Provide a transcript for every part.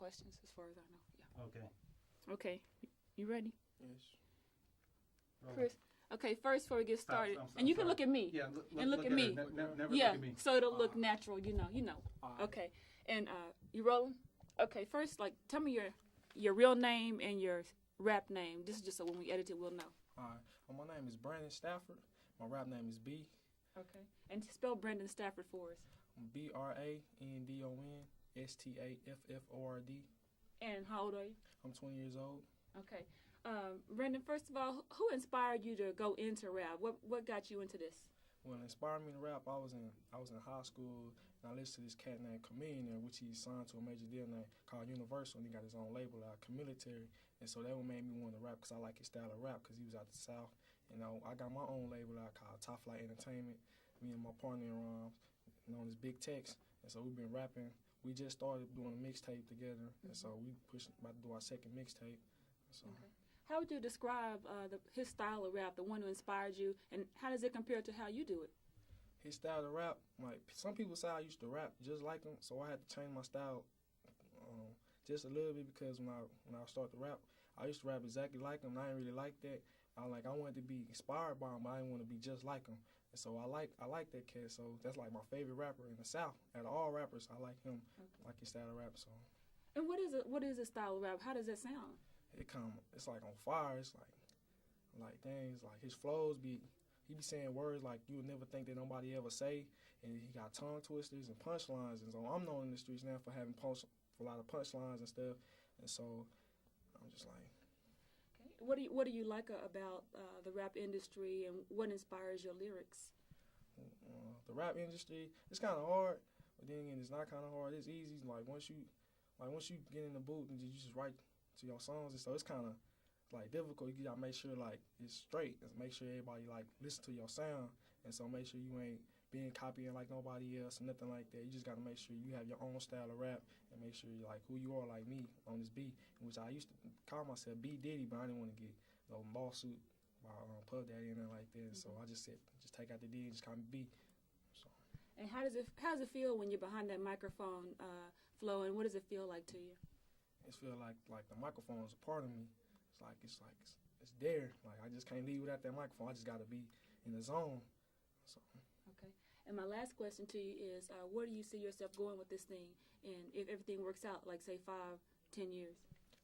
questions as far as I know. Okay. Yeah. Okay. You ready? Yes. Chris? Okay, first before we get started, I'm and you can sorry. look at me. Yeah, and look at me. Never Yeah, look at me. so it'll look natural, you know. All right. Okay, and you rolling? Okay, first, like, tell me your real name and your rap name. This is just so when we edit it, we'll know. All right. Well, my name is Brandon Stafford. My rap name is B. Okay, and spell Brandon Stafford for us. BRANDON STAFFORD. And how old are you? I'm 20 years old. Okay, Brandon. First of all, who inspired you to go into rap? What got you into this? What inspired me to rap, I was in high school, and I listened to this cat named Chameleon, which he signed to a major deal name called Universal, and he got his own label, Military. And so that what made me want to rap, because I like his style of rap, because he was out the South. You know, I got my own label called Top Flight Entertainment. Me and my partner in rhymes, known as Big Tex. And so we've been rapping. We just started doing a mixtape together, and so we about to do our second mixtape. So. Okay. How would you describe his style of rap, the one who inspired you, and how does it compare to how you do it? His style of rap, like some people say I used to rap just like him, so I had to change my style just a little bit, because when I started to rap, I used to rap exactly like him, and I didn't really like that. I wanted to be inspired by him, but I didn't want to be just like him. And so I like that cat. So that's like my favorite rapper in the South. Out of all rappers, I like him. Okay. Like his style of rap. So. And what is his style of rap? How does that sound? It's like on fire. It's like things like his flows he be saying words like you would never think that nobody ever say, and he got tongue twisters and punchlines, and so I'm known in the streets now for having for a lot of punchlines and stuff, and so I'm just like. Okay. What do you like about the rap industry, and what inspires your lyrics? The rap industry, it's kind of hard, but then again, it's not kind of hard. It's easy. Like once you get in the booth and you just write to your songs, and so it's kind of like difficult. You gotta make sure like it's straight, and make sure everybody like listen to your sound, and so make sure you ain't being copying like nobody else or nothing like that. You just gotta make sure you have your own style of rap, and make sure you like who you are, like me on this beat, which I used to call myself B Diddy, but I didn't want to get no lawsuit by Puff Daddy and nothing like that. So I just said just take out the D and just call me B. So. And how does it feel when you're behind that microphone flowing? What does it feel like to you? It feels like the microphone is a part of me. It's there. Like I just can't leave without that microphone. I just gotta be in the zone. So. Okay. And my last question to you is, where do you see yourself going with this thing? And if everything works out, like say 5-10 years.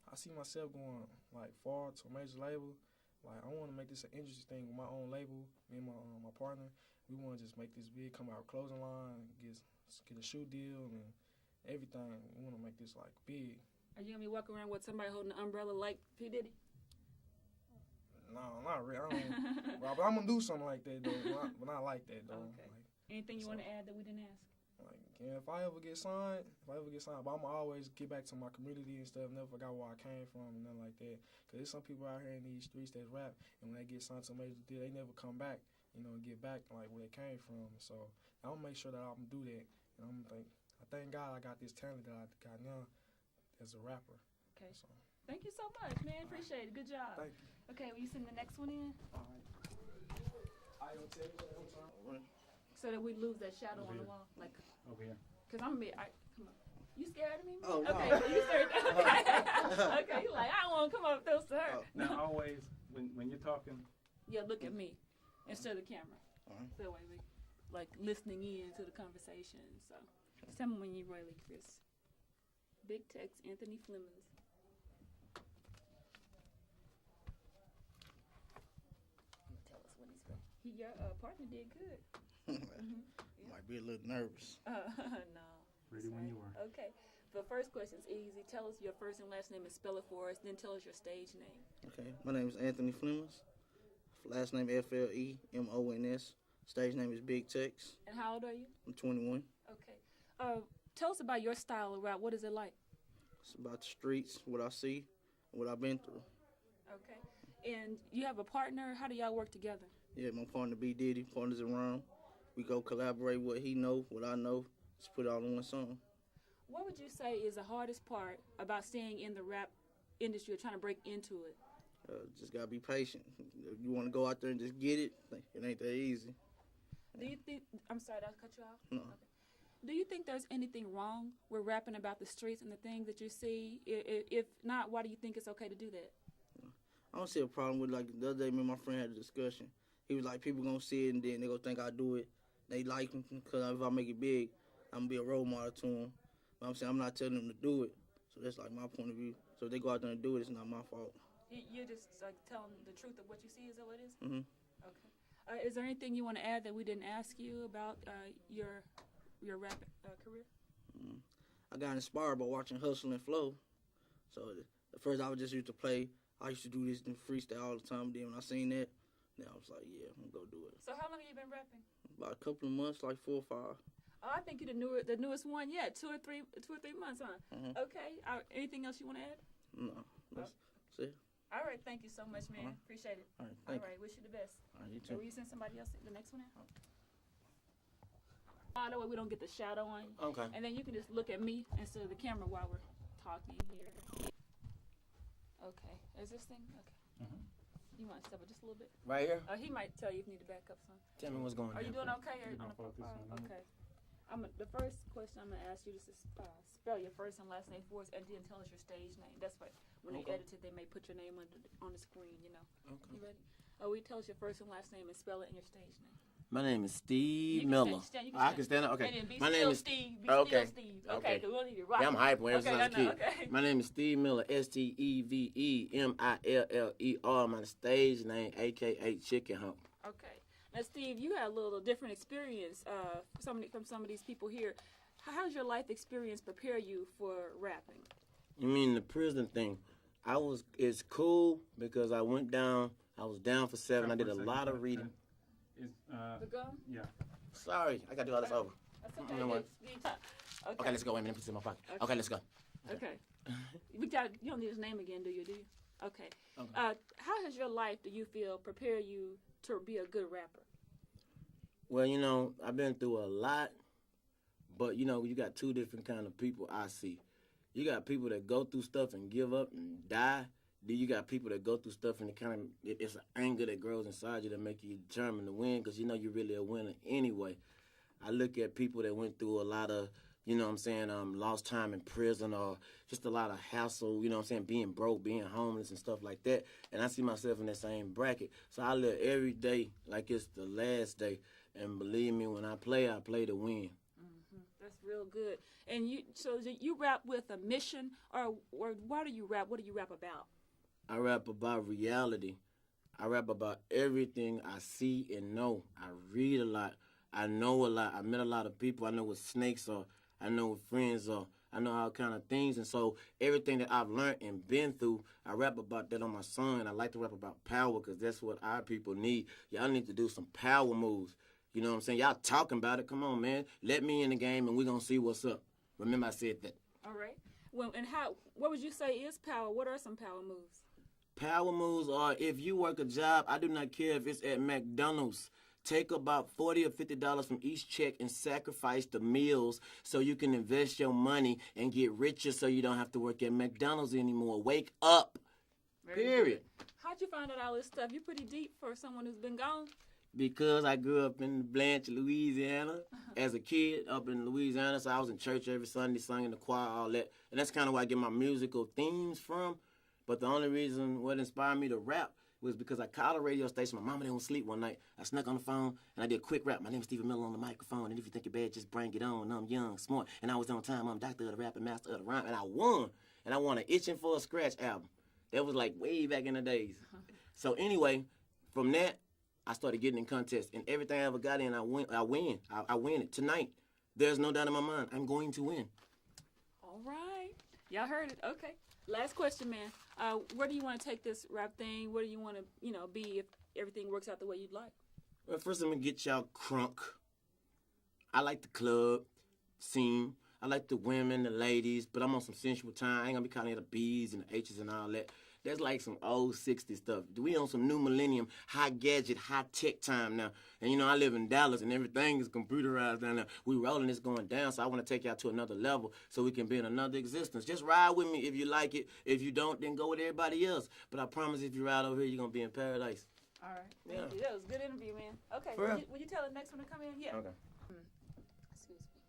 I see myself going like far to a major label. Like I want to make this an interesting thing with my own label. Me and my partner, we want to just make this big, come out with clothing line, get a shoe deal and everything. We want to make this like big. Are you gonna be walking around with somebody holding an umbrella like P Diddy? No, not really. I don't. But I'm gonna do something like that though. But not like that though. Okay. Like, anything you want to add that we didn't ask? Like, yeah, if I ever get signed, but I'ma always get back to my community and stuff. Never forgot where I came from and nothing like that. Cause there's some people out here in these streets that rap, and when they get signed to a major deal, they never come back. You know, and get back like where they came from. So I'm gonna make sure that I'm gonna do that. And I thank God I got this talent that I got now as a rapper. Okay. So. Thank you so much, man. Appreciate it. Good job. Thank you. Okay, will you send the next one in? All right. I don't tell you that. So that we lose that shadow Over on the here. wall, like. Over here. Cause come on. You scared of me? Oh, no. Okay, so you scared. Okay, you like I don't want to come up close to her. Now always when you're talking. Yeah, look at me instead of the camera. Alright. That way we like listening in to the conversation. So just tell me when you're ready, Chris. Big Tex, Anthony Flemings. Tell us when he's ready. Your partner did good. Might be a little nervous. No. Ready when you are. Okay. The first question's easy. Tell us your first and last name and spell it for us. Then tell us your stage name. Okay, my name is Anthony Flemings. Last name FLEMONS. Stage name is Big Tex. And how old are you? I'm 21. Okay. Tell us about your style of rap. What is it like? It's about the streets, what I see, what I've been through. Okay. And you have a partner. How do y'all work together? Yeah, my partner B Diddy, partners around. We go collaborate what he know, what I know. Just put it all in one song. What would you say is the hardest part about staying in the rap industry or trying to break into it? Just gotta be patient. If you want to go out there and just get it, like, it ain't that easy. Do you think? I'm sorry, did I cut you off? No. Okay. Do you think there's anything wrong with rapping about the streets and the things that you see? If not, why do you think it's okay to do that? I don't see a problem with, like, the other day, me and my friend had a discussion. He was like, people gonna see it and then they gonna think I do it. They like me because if I make it big, I'm gonna be a role model to them. But I'm saying I'm not telling them to do it. So that's like my point of view. So if they go out there and do it, it's not my fault. You're just like telling the truth of what you see. Is that what it is? Mm-hmm. Okay. Is there anything you want to add that we didn't ask you about your rap career? I got inspired by watching Hustle and Flow. So at first I was just used to play. I used to do this and freestyle all the time. Then when I seen that, then I was like, yeah, I'm gonna go do it. So how long have you been rapping? About a couple of months, like 4 or 5. Oh, I think you're the newest one yet. 2 or 3 months, huh? Mm-hmm. Okay. Anything else you want to add? No, that's it. All right. Thank you so much, man. Appreciate it. All right, thank you. Wish you the best. All right, you So too. will you send somebody else the next one in? That way we don't get the shadow on you. Okay. And then you can just look at me instead of the camera while we're talking here. Okay. Is this thing? Okay. Mhm. You want to step it just a little bit? Right here? He might tell you if you need to back up some. Tell me what's going on. Are you doing okay? You gonna focus on it? Okay. The first question I'm gonna ask you is to spell your first and last name for us, and then tell us your stage name. That's what when they edit it, they may put your name on the screen. You know. Okay. You ready? Will you tell us your first and last name and spell it and your stage name? My name is Steve You can Miller. stand, I can stand up. And Okay. then be My still name is Steve. Be okay. still Steve. Okay. Okay. 'Cause we don't need to rock. Yeah, I'm hyper ever since I was a I know, kid. okay. My name is Steve Miller. STEVEMILLER. My stage name, AKA Chicken Hump. Okay. Now, Steve, you had a little different experience from some of these people here. How's your life experience prepare you for rapping? You mean the prison thing? It's cool because I went down. I was down for 7. I did a lot of reading. The gum? Yeah. Sorry, I gotta do all this over. That's You okay. know what? Okay. Okay, let's go. Wait a minute, put this in my pocket. Okay, let's go. Okay. You don't need his name again, do you? Okay. Okay. How has your life, do you feel, prepare you to be a good rapper? Well, I've been through a lot, but you got two different kind of people I see. You got people that go through stuff and give up and die. Then you got people that go through stuff and it's an anger that grows inside you that make you determined to win because you're really a winner anyway. I look at people that went through a lot of, lost time in prison or just a lot of hassle, being broke, being homeless and stuff like that. And I see myself in that same bracket. So I live every day like it's the last day. And believe me, when I play to win. Mm-hmm. That's real good. And you rap with a mission, or why do you rap? What do you rap about? I rap about reality. I rap about everything I see and know. I read a lot. I know a lot. I met a lot of people. I know what snakes are. I know what friends are. I know all kind of things. And so everything that I've learned and been through, I rap about that on my song. And I like to rap about power because that's what our people need. Y'all need to do some power moves. You know what I'm saying? Y'all talking about it. Come on, man. Let me in the game and we're going to see what's up. Remember I said that. All right. Well, and what would you say is power? What are some power moves? Power moves are if you work a job, I do not care if it's at McDonald's. Take about $40 or $50 from each check and sacrifice the meals so you can invest your money and get richer so you don't have to work at McDonald's anymore. Wake up. Very Period. Good. How'd you find out all this stuff? You're pretty deep for someone who's been gone. Because I grew up in Blanche, Louisiana, as a kid up in Louisiana, so I was in church every Sunday, sung in the choir, all that. And that's kind of where I get my musical themes from. But the only reason what inspired me to rap was because I called a radio station. My mama didn't sleep one night. I snuck on the phone, and I did a quick rap. My name is Stephen Miller on the microphone, and if you think you're bad, just bring it on. I'm young, smart, and I was on time. I'm doctor of the rap and master of the rhyme, and I won. And I won an Itching for a Scratch album. That was like way back in the days. So anyway, from that, I started getting in contests, and everything I ever got in, I win. I win it. Tonight, there's no doubt in my mind, I'm going to win. All right. Y'all heard it. Okay. Last question, man. Where do you want to take this rap thing? Where do you want to, be if everything works out the way you'd like? Well, first I'm going to get y'all crunk. I like the club scene. I like the women, the ladies, but I'm on some sensual time. I ain't going to be calling it the B's and the H's and all that. That's like some old 60s stuff. We on some new millennium, high gadget, high tech time now. And I live in Dallas and everything is computerized down there. We rolling this going down, so I want to take y'all to another level so we can be in another existence. Just ride with me if you like it. If you don't, then go with everybody else. But I promise if you ride over here, you're going to be in paradise. All right. Thank you. That was a good interview, man. Okay. Will you tell the next one to come in? Yeah. Okay. Excuse me.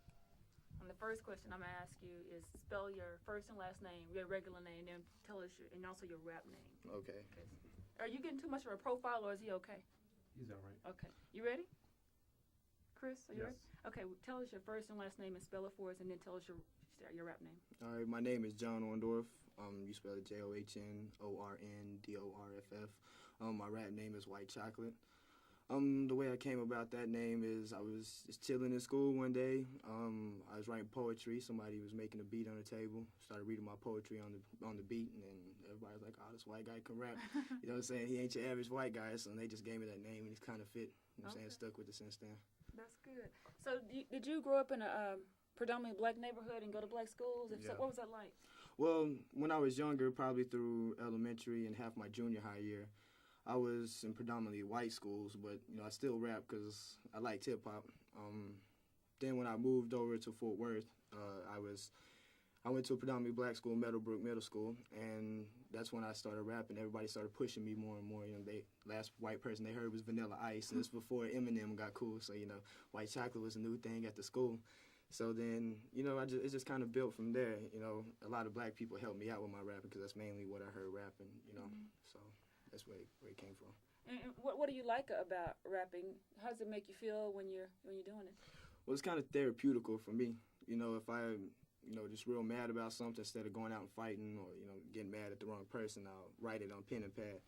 The first question I'm gonna ask you is spell your first and last name, your regular name, then tell us and also your rap name. Okay. Are you getting too much of a profile, or is he okay? He's all right. Okay. You ready? Chris, are you Yes. ready? Okay. Tell us your first and last name and spell it for us, and then tell us your rap name. All right, my name is John Orndorff. You spell it JOHNORNDORFF. My rap name is White Chocolate. The way I came about that name is I was just chilling in school one day. I was writing poetry. Somebody was making a beat on the table. Started reading my poetry on the beat, and then everybody was like, "Oh, this white guy can rap." You know what I'm saying? He ain't your average white guy, so they just gave me that name, and it's kind of fit. You know what I'm saying? Stuck with it since then. That's good. So, did you grow up in a predominantly black neighborhood and go to black schools? If so, Yeah. what was that like? Well, when I was younger, probably through elementary and half my junior high year, I was in predominantly white schools, but I still rap because I liked hip hop. Then when I moved over to Fort Worth, I went to a predominantly black school, Meadowbrook Middle School, and that's when I started rapping. Everybody started pushing me more and more. They last white person they heard was Vanilla Ice, and this before Eminem got cool. So White Chocolate was a new thing at the school. So then, it just kind of built from there. A lot of black people helped me out with my rapping because that's mainly what I heard rapping. So that's where it came from. And what do you like about rapping? How does it make you feel when you're doing it? Well, it's kind of therapeutical for me. If I just real mad about something, instead of going out and fighting or getting mad at the wrong person, I'll write it on pen and pad,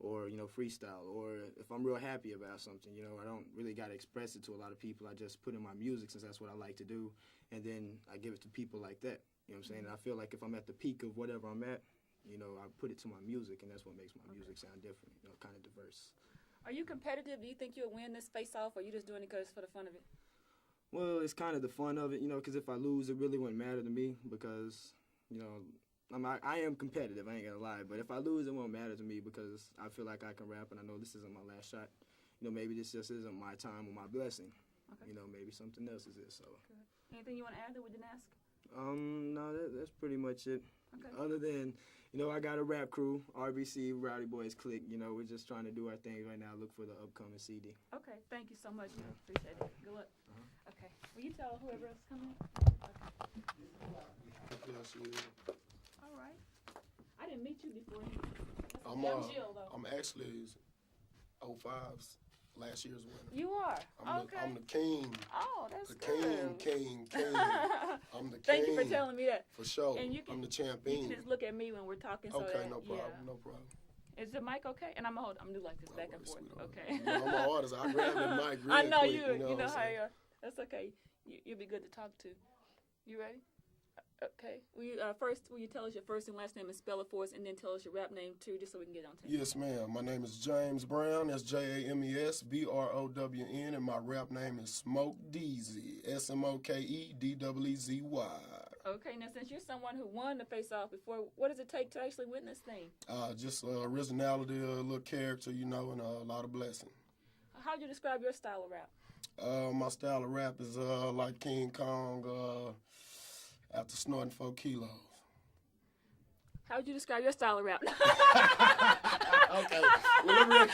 or freestyle. Or if I'm real happy about something, I don't really got to express it to a lot of people. I just put in my music since that's what I like to do, and then I give it to people like that. You know what I'm saying? And I feel like if I'm at the peak of whatever I'm at, I put it to my music, and that's what makes my music sound different, kind of diverse. Are you competitive? Do you think you'll win this face-off, or are you just doing it because for the fun of it? Well, it's kind of the fun of it, because if I lose, it really wouldn't matter to me because, I am competitive, I ain't gonna lie, but if I lose, it won't matter to me because I feel like I can rap, and I know this isn't my last shot. Maybe this just isn't my time or my blessing. Okay. Maybe something else is it, so. Good. Anything you want to add that we didn't ask? No, that's pretty much it. Okay. Other than, I got a rap crew, RBC, Rowdy Boys Clique. We're just trying to do our thing right now, look for the upcoming CD. Okay, thank you so much. Appreciate it. Good luck. Okay. Will you tell whoever else is coming in? Okay. All right. I didn't meet you before. I'm Jill, though. I'm actually 05's last year's winner. You are? Okay. I'm the king. Oh, that's the good. king. I'm the king. Thank you for telling me that. For sure. And I'm the You champion. can just look at me when we're talking. So Okay, that, no problem. Yeah. No problem. Is the mic okay? And I'm gonna do like this back and forth. Okay. I'm an artist. I grab the mic real I know quick, you. You know what I'm how saying? you are. That's okay. You'll be good to talk to. You ready? Okay. Will you tell us your first and last name and spell it for us, and then tell us your rap name too, just so we can get on tape? Yes, ma'am. My name is James Brown. That's JamesBrown, and my rap name is Smoke Deezy. SMOKEDEEZY. Okay. Now, since you're someone who won the face-off before, what does it take to actually win this thing? Just originality, a little character, and a lot of blessing. How would you describe your style of rap? My style of rap is like King Kong after snorting 4 kilos. How would you describe your style of rap? Okay. Well, let me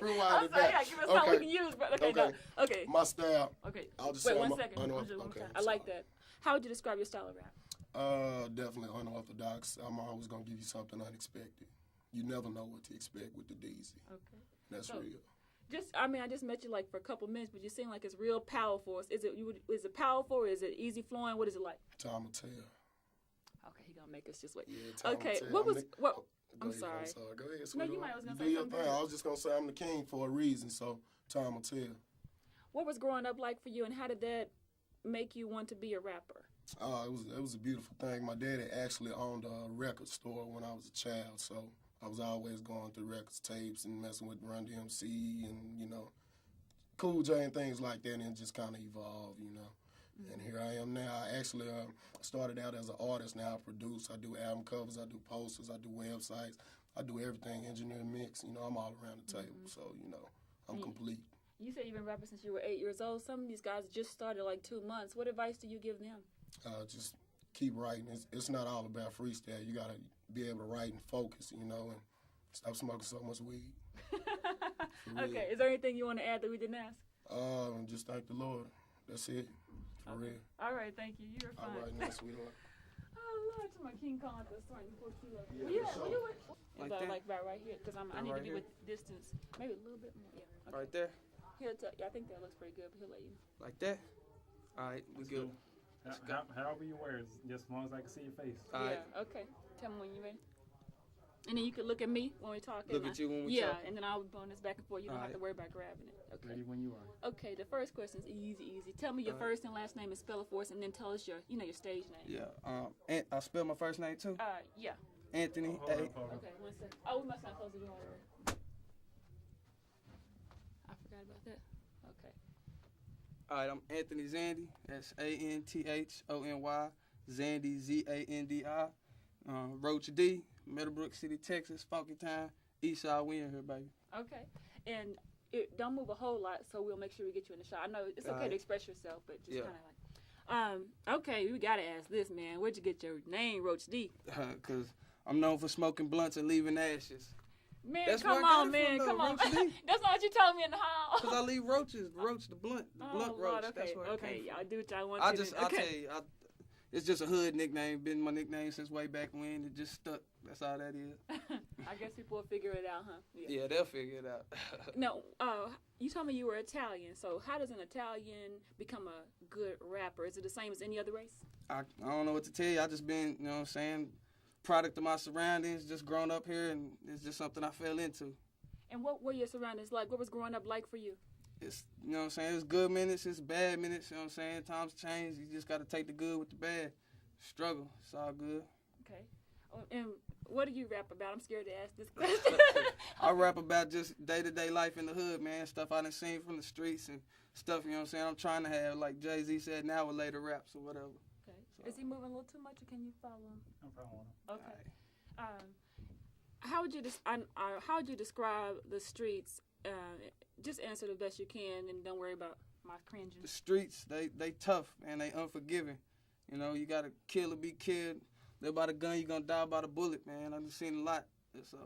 rewind it back. Yeah, give us something we can use. But okay. No. Okay. My style. Okay. I'll just Wait say 1 I'm second. okay, I like that. How would you describe your style of rap? Definitely unorthodox. I'm always gonna give you something unexpected. You never know what to expect with the Deezy. Okay. That's real. I just met you like for a couple minutes, but you seem like it's real powerful. Is it powerful? Or is it easy flowing? What is it like? Time will tell. Okay, he gonna make us just wait. Yeah, time Okay, will tell. I'm sorry. Go ahead, No, sweetheart. you might was gonna do say your something. thing. I was just gonna say I'm the king for a reason, so time will tell. What was growing up like for you, and how did that make you want to be a rapper? It was a beautiful thing. My daddy actually owned a record store when I was a child, so I was always going through records, tapes, and messing with Run DMC and Cool J and things like that, and it just kind of evolved, Mm-hmm. And here I am now. I actually started out as an artist. Now I produce. I do album covers. I do posters. I do websites. I do everything, engineer, mix. I'm all around the table. So, I'm complete. You said you've been rapping since you were 8 years old. Some of these guys just started like 2 months. What advice do you give them? Just keep writing. It's not all about freestyle. You got to be able to write and focus, and stop smoking so much weed. Okay. Is there anything you want to add that we didn't ask? Just thank the Lord. That's it. For real. All right, thank you. You're All fine. right, now, sweetheart. Oh Lord, to my King Kong at the store and put you up. Yeah, for sure. You were Like about that? like about right here, because I need Right to be here? with distance, maybe a little bit more. Yeah. Okay. Right there, He'll tell. Yeah, I think that looks pretty good, but he'll let you know. like that. All right, we That's good. cool. However you wear it, just as long as I can see your face. All right. Yeah. Okay. Tell me when you're ready. And then you can look at me when we talk. Look at you when we Yeah, talk. and then I'll be blowing this back and forth. You don't have Alright. to worry about grabbing it. Okay. Ready when you are. Okay. The first question is easy. Tell me your Alright. first and last name and spell it for us, and then tell us your stage name. Yeah. I spell my first name too. Yeah. Anthony. Hold on, A. hold on. Okay. 1 second. Oh, we must not close the door already. I forgot about that. Okay. All right, I'm Anthony Zandy. That's ANTHONY. Zandy, ZANDI. Rocha D. Meadowbrook City, Texas. Funky Time. Eastside, we in here, baby. Okay. And don't move a whole lot, so we'll make sure we get you in the shot. I know it's okay Alright. to express yourself, but just Yeah. kind of like. Okay, we gotta ask this, man. Where'd you get your name, Roach D? Because I'm known for smoking blunts and leaving ashes. Man, That's come where I got on, it man, from, come though, on. Roach D. That's not what you told me in the hall. Because I leave roaches. Roach, the blunt Oh, roach. Lord, okay, That's where it okay, came from. y'all do what y'all want I to. just, then. I Okay. tell you, it's just a hood nickname. Been my nickname since way back when. It just stuck. That's all that is. I guess people will figure it out, huh? Yeah, they'll figure it out. No, you told me you were Italian. So how does an Italian become a good rapper? Is it the same as any other race? I don't know what to tell you. I just been, you know what I'm saying, product of my surroundings, just grown up here, and it's just something I fell into. And what were your surroundings like? What was growing up like for you? It's, you know what I'm saying, it's good minutes, it's bad minutes, you know what I'm saying? Times change. You just got to take the good with the bad. Struggle. It's all good. Okay. Oh, and what do you rap about? I'm scared to ask this question. I rap about just day-to-day life in the hood, man. Stuff I done seen from the streets and stuff, you know what I'm saying? I'm trying to have, like Jay-Z said, now or later raps or whatever. Okay. Is he moving a little too much, or can you follow him? No problem. Okay. How would you describe the streets? Just answer the best you can, and don't worry about my cringing. The streets, they tough, man. They unforgiving. You know, you got to kill or be killed. Live by the gun, you going to die by the bullet, man. I've seen a lot. So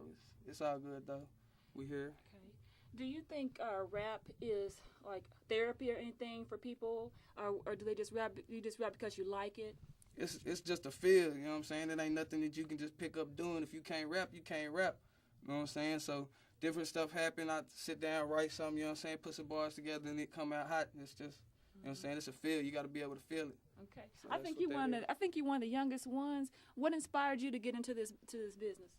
it's all good, though. We here. Okay. Do you think rap is like therapy or anything for people, or do they just rap? You just rap because you like it? It's just a feel, you know what I'm saying? It ain't nothing that you can just pick up doing. If you can't rap, you can't rap. You know what I'm saying? So different stuff happen. I sit down, write something, you know what I'm saying? Put some bars together and it come out hot. It's just, you know what I'm saying? It's a feel. You got to be able to feel it. Okay. So I that's think what you that one. is. I think you one of the youngest ones. What inspired you to get into this business?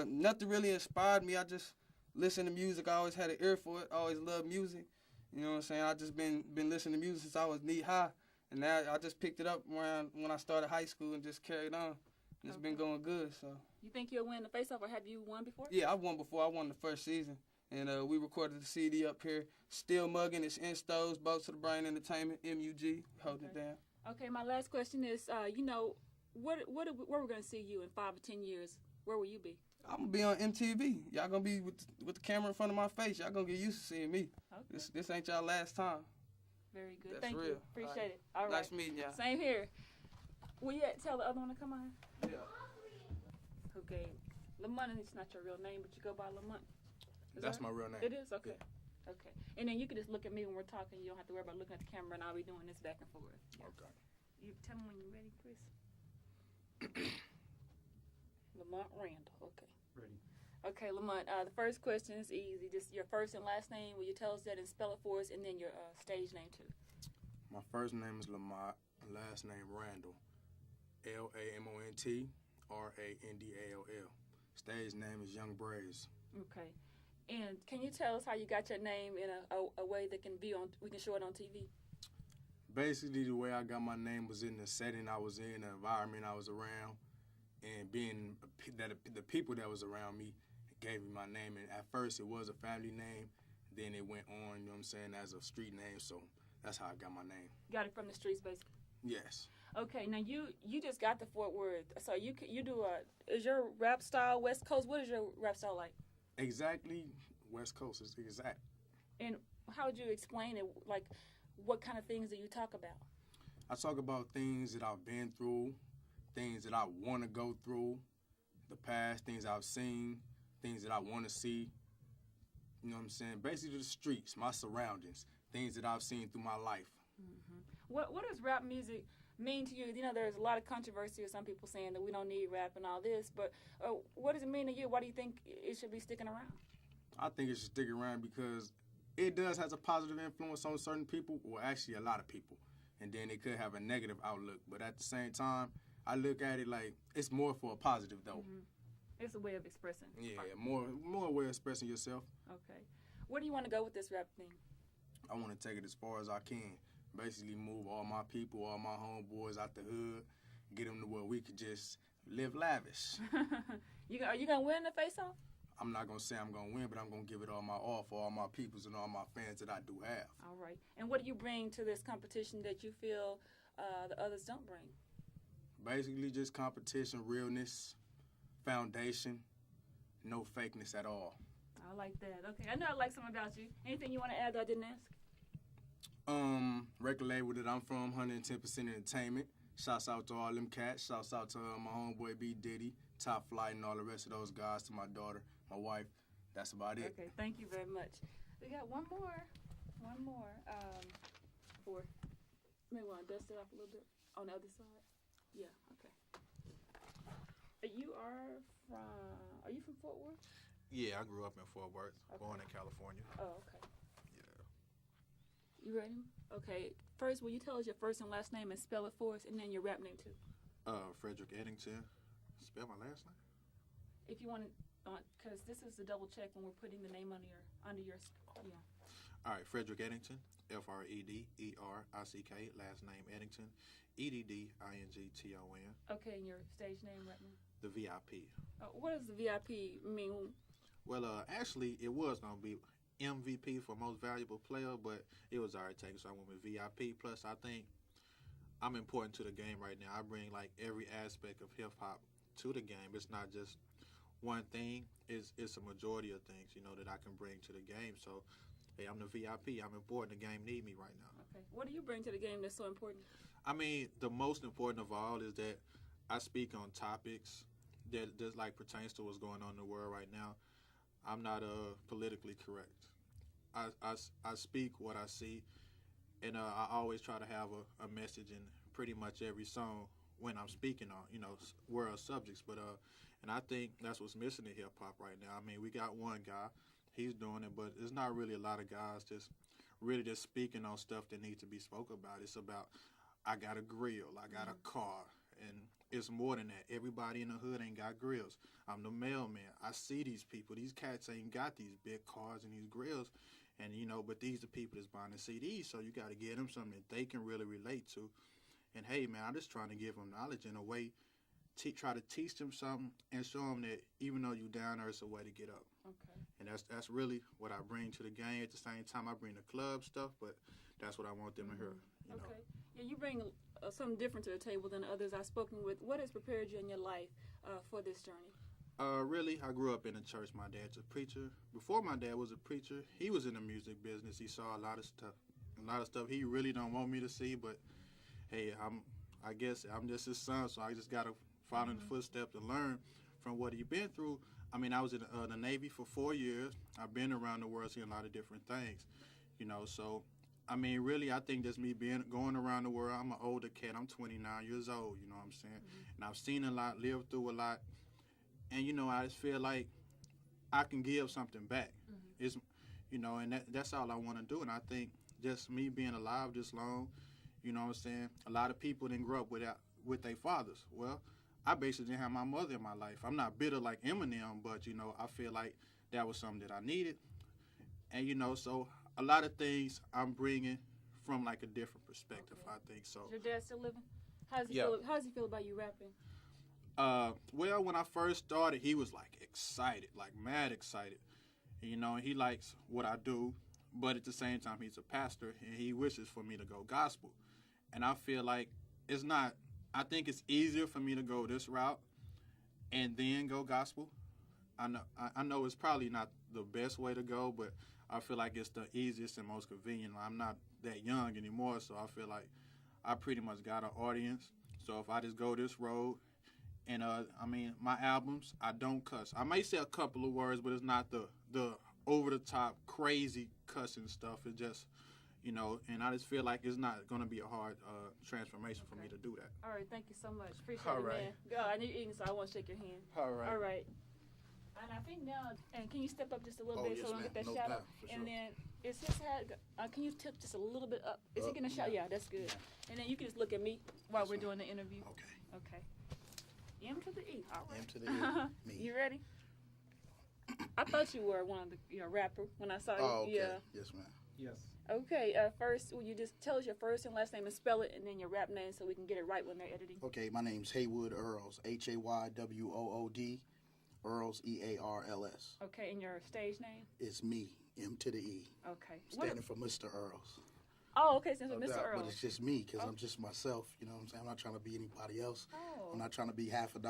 Nothing really inspired me. I just listen to music. I always had an ear for it. I always loved music. You know what I'm saying? I just been listening to music since I was knee high. And now I just picked it up when I started high school and just carried on. It's been going good, so. You think you'll win the face-off, or have you won before? Yeah, I won before. I won the first season. And we recorded the CD up here. Still Mugging. It's in stores. Boats to the Brain Entertainment, MUG, holding it down. Okay, my last question is, where we're going to see you in 5 or 10 years? Where will you be? I'm going to be on MTV. Y'all going to be with the camera in front of my face. Y'all going to get used to seeing me. Okay. This ain't y'all last time. Very good. That's Thank you. real. Appreciate it. All right. Nice meeting y'all. Same here. Will you tell the other one to come on? Yeah. Okay. Lamont is not your real name, but you go by Lamont. That's my real name. It is? Okay. Okay. And then you can just look at me when we're talking. You don't have to worry about looking at the camera, and I'll be doing this back and forth. Okay. You tell me when you're ready, Chris. Lamont Randall. Okay. Ready. Okay, Lamont. The first question is easy. Just your first and last name. Will you tell us that and spell it for us, and then your stage name too? My first name is Lamar. Last name Randall. LAMONT RANDALL. Stage name is Young Braves. Okay. And can you tell us how you got your name in a way that we can show it on TV? Basically, the way I got my name was in the setting I was in, the environment I was around, and being the people that was around me gave me my name. And at first, it was a family name. Then it went on, you know what I'm saying, as a street name. So that's how I got my name. Got it from the streets, basically. Yes. Okay. Now you just got to Fort Worth, so you do is your rap style West Coast? What is your rap style like? Exactly. West Coast is exact. And how would you explain it? Like, what kind of things do you talk about? I talk about things that I've been through, things that I want to go through, the past, things I've seen, things that I want to see. You know what I'm saying? Basically the streets, my surroundings, things that I've seen through my life. What does rap music mean to you? You know, there's a lot of controversy with some people saying that we don't need rap and all this, but what does it mean to you? Why do you think it should be sticking around? I think it should stick around because it does has a positive influence on certain people, or actually a lot of people. And then it could have a negative outlook. But at the same time, I look at it like it's more for a positive, though. Mm-hmm. It's a way of expressing. Yeah, more a way of expressing yourself. Okay. Where do you want to go with this rap thing? I want to take it as far as I can. Basically move all my people, all my homeboys out the hood, get them to where we could just live lavish. Are you going to win the face-off? I'm not going to say I'm going to win, but I'm going to give it all my all for all my peoples and all my fans that I do have. All right. And what do you bring to this competition that you feel the others don't bring? Basically just competition, realness, foundation, no fakeness at all. I like that. Okay. I know I like something about you. Anything you want to add that I didn't ask? Record label that I'm from, 110% Entertainment. Shouts out to all them cats. Shouts out to my homeboy B. Diddy, Top Flight, and all the rest of those guys, to my daughter, my wife. That's about it. Okay, thank you very much. We got one more. Or maybe want to dust it off a little bit on the other side. Yeah, okay. Are you from Fort Worth? Yeah, I grew up in Fort Worth, Okay. born in California. Oh, okay. Yeah. You ready? Okay. First, will you tell us your first and last name and spell it for us, and then your rap name too? Frederick Eddington. Spell my last name? If you want to, because this is a double check when we're putting the name under your. Yeah. All right, Frederick Eddington. Frederick, last name Eddington, Eddington. Okay, and your stage name right now? The VIP. What does the VIP mean? Well, actually, it was going to be MVP for most valuable player, but it was already taken, so I went with VIP. Plus, I think I'm important to the game right now. I bring, like, every aspect of hip-hop to the game. It's not just one thing. It's a majority of things, that I can bring to the game. So, hey, I'm the VIP. I'm important. The game need me right now. Okay. What do you bring to the game that's so important? I mean, the most important of all is that I speak on topics that like pertains to what's going on in the world right now. I'm not politically correct. I speak what I see, and I always try to have a message in pretty much every song when I'm speaking on, world subjects. But and I think that's what's missing in hip hop right now. I mean, we got one guy, he's doing it, but there's not really a lot of guys just speaking on stuff that needs to be spoke about. It's about, I got a grill, I got a car, and it's more than that. Everybody in the hood ain't got grills. I'm the mailman. I see these people. These cats ain't got these big cars and these grills, and but these are people that's buying the CDs, so you got to give them something that they can really relate to. And hey, man, I'm just trying to give them knowledge in a way, try to teach them something and show them that even though you down there, it's a way to get up. Okay. And that's really what I bring to the game. At the same time, I bring the club stuff, but that's what I want them to hear. Okay. Yeah, you bring something different to the table than others I've spoken with. What has prepared you in your life for this journey? Really, I grew up in the church. My dad's a preacher. Before my dad was a preacher, he was in the music business. He saw a lot of stuff he really don't want me to see, but hey, I guess I'm just his son, so I just got to follow in the footsteps and learn from what he been through. I mean, I was in the Navy for 4 years. I've been around the world seeing a lot of different things, so I mean, really, I think that's me going around the world. I'm an older cat. I'm 29 years old, you know what I'm saying? And I've seen a lot, lived through a lot. And, I just feel like I can give something back. It's, and that's all I want to do. And I think just me being alive this long, you know what I'm saying? A lot of people didn't grow up with their fathers. Well, I basically didn't have my mother in my life. I'm not bitter like Eminem, but, I feel like that was something that I needed. And, so a lot of things I'm bringing from like a different perspective, I think so. Is your dad still living? How does he feel about you rapping? Well, when I first started, he was like excited, like mad excited. And he likes what I do, but at the same time, he's a pastor and he wishes for me to go gospel. And I feel like I think it's easier for me to go this route and then go gospel. I know it's probably not the best way to go, but I feel like it's the easiest and most convenient. I'm not that young anymore, so I feel like I pretty much got an audience. So if I just go this road, and I mean, my albums, I don't cuss. I may say a couple of words, but it's not the over-the-top, crazy cussing stuff. It's just, you know, and I just feel like it's not going to be a hard transformation for me to do that. All right, thank you so much. Appreciate All it, right. man. God, I know you're eating, so I want to shake your hand. All right. All right. And I think now, and can you step up just a little bit yes, so we don't ma'am. get that No shadow? doubt, for And sure. then, is his hat, can you tip just a little bit up? Is he Up, getting a shot? yeah. Yeah, that's good. And then you can just look at me while we're doing the interview. Okay. Okay. M to the E. All right. M to the E. Me. You ready? I thought you were one of the rapper when I saw you. Oh, okay. Yeah. Yes, ma'am. Yes. Okay. First, will you just tell us your first and last name and spell it, and then your rap name so we can get it right when they're editing? Okay, my name's Haywood Earls, Haywood, Earls, Earls. Okay, and your stage name? It's me, M to the E, Okay. standing for Mr. Earls. Oh, okay, since No Mr. doubt, Earl. But it's just me, because Oh. I'm just myself, you know what I'm saying? I'm not trying to be anybody else. Oh. I'm not trying to be $50.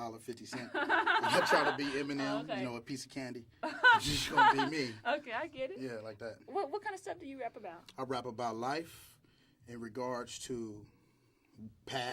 I'm not trying to be Eminem, Okay. you know, a piece of candy. I'm just going to be me. Okay, I get it. Yeah, like that. What kind of stuff do you rap about? I rap about life in regards to past